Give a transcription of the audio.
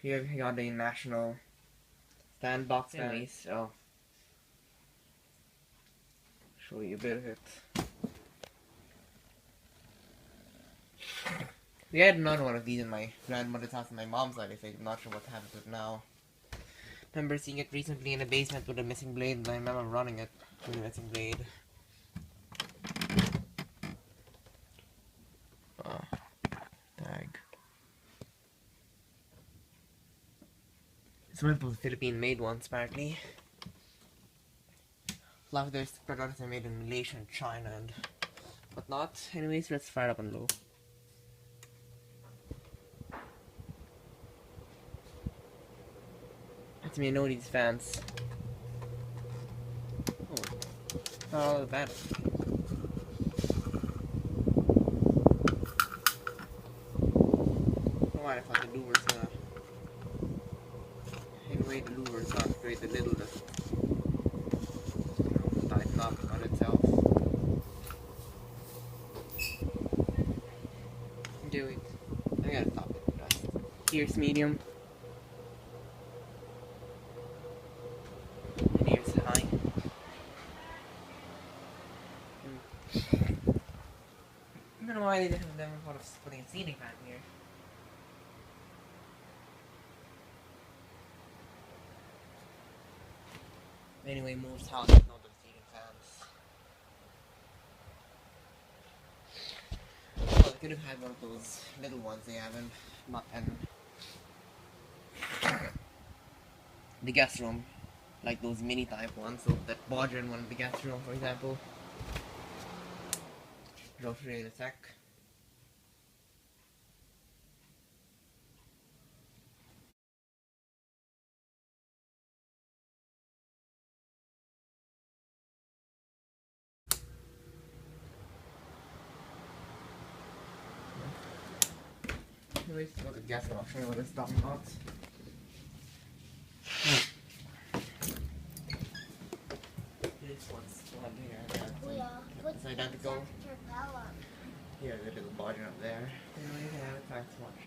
Here we got the national stand box anyways, so show you a bit of it. We had another one of these in my grandmother's house on my mom's side. I'm not sure what happened to it now. Remember seeing it recently in the basement with a missing blade, and I remember running it with a missing blade. Oh, tag. Some of those Philippine-made ones, apparently. A lot of their products are made in Malaysia and China and whatnot. Anyways, let's fire it up on low. Let me know these fans. Oh, not all that bad. Why I thought the louvers gonna take away the louvers, not create a little tighten up on itself. Do it. I gotta stop it. Here's medium. And here's high. I don't know why they never thought of putting a ceiling fan here. Anyway, most houses know the ceiling fans. Well, they could have had one of those little ones they have in the guest room, like those mini type ones. So that Bojin one in the guest room, for example. I'll show you in a sec. Anyways, go to the gas room. I'll show you what it's talking about. This one's still under here. It's identical. Here, the little Bojin up there. Anyway, yeah, thanks so much.